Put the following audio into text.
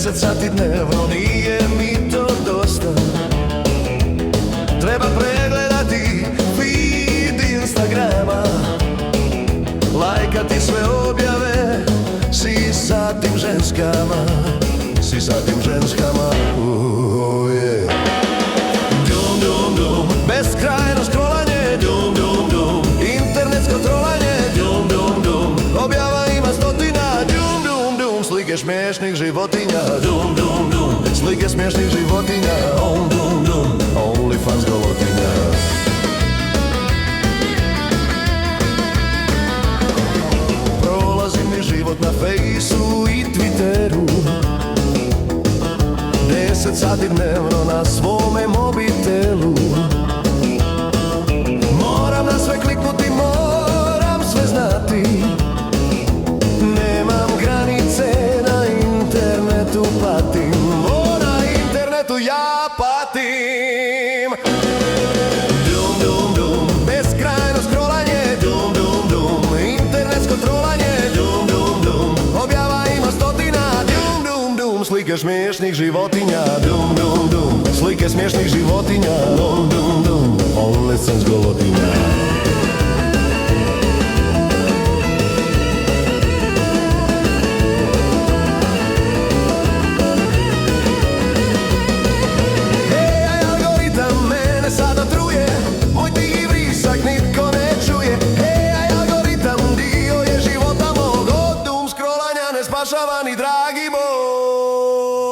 10 sati dnevno, nije mi to dosta. Treba pregledati feed Instagrama, lajkati sve objave, si sa tim ženskama, si sa tim ženskama. Yeah. Dum dum dum, beskrajno scrollanje, dum dum dum, internetsko trolanje, dum dum dum, objava ima stotina, dum dum dum, slike smiješnih životinja, dum dum dum, slike smiješnih životinja, dum dum, OnlyFans golotinja. Prolazim mi život na Fejsu i Twitteru, 10 sati dnevno na svome mobitelu. Moram na sve kliknuti, moram sve znati, nemam granice, na internetu patim, na internetu ja patim. Dum dum dum, beskrajno scrollanje, dum dum dum, internetsko trolanje, dum dum dum, objava ima stotina, dum dum dum, slike smiješnih životinja, dum dum dum, slike smiješnih životinja, dum dum dum, OnlyFans golotinja. Sada truje, moj ti vrisak nitko ne čuje. Hej, algoritam dio je života mog, od dum scrollanja ne spašava ni dragi Bog.